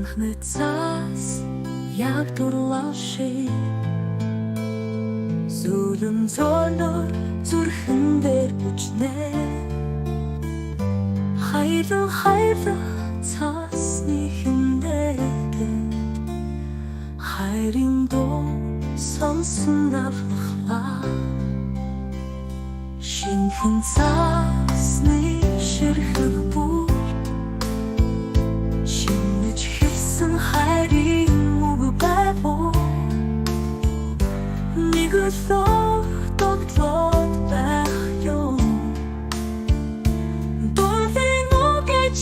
анхны цаас яг дурлаши Зүлэн золор зүрхэн дээр бүжнэ Хайрлах цаасны хэмнэлтэд Хайрын дуу сонсон авлахлаа Шинхэн цаасны ширхэг бүр Шинэж хэлсэн хайрын үг байвуу Нэг өглөө дотлоод байх юм Дурын үг гэж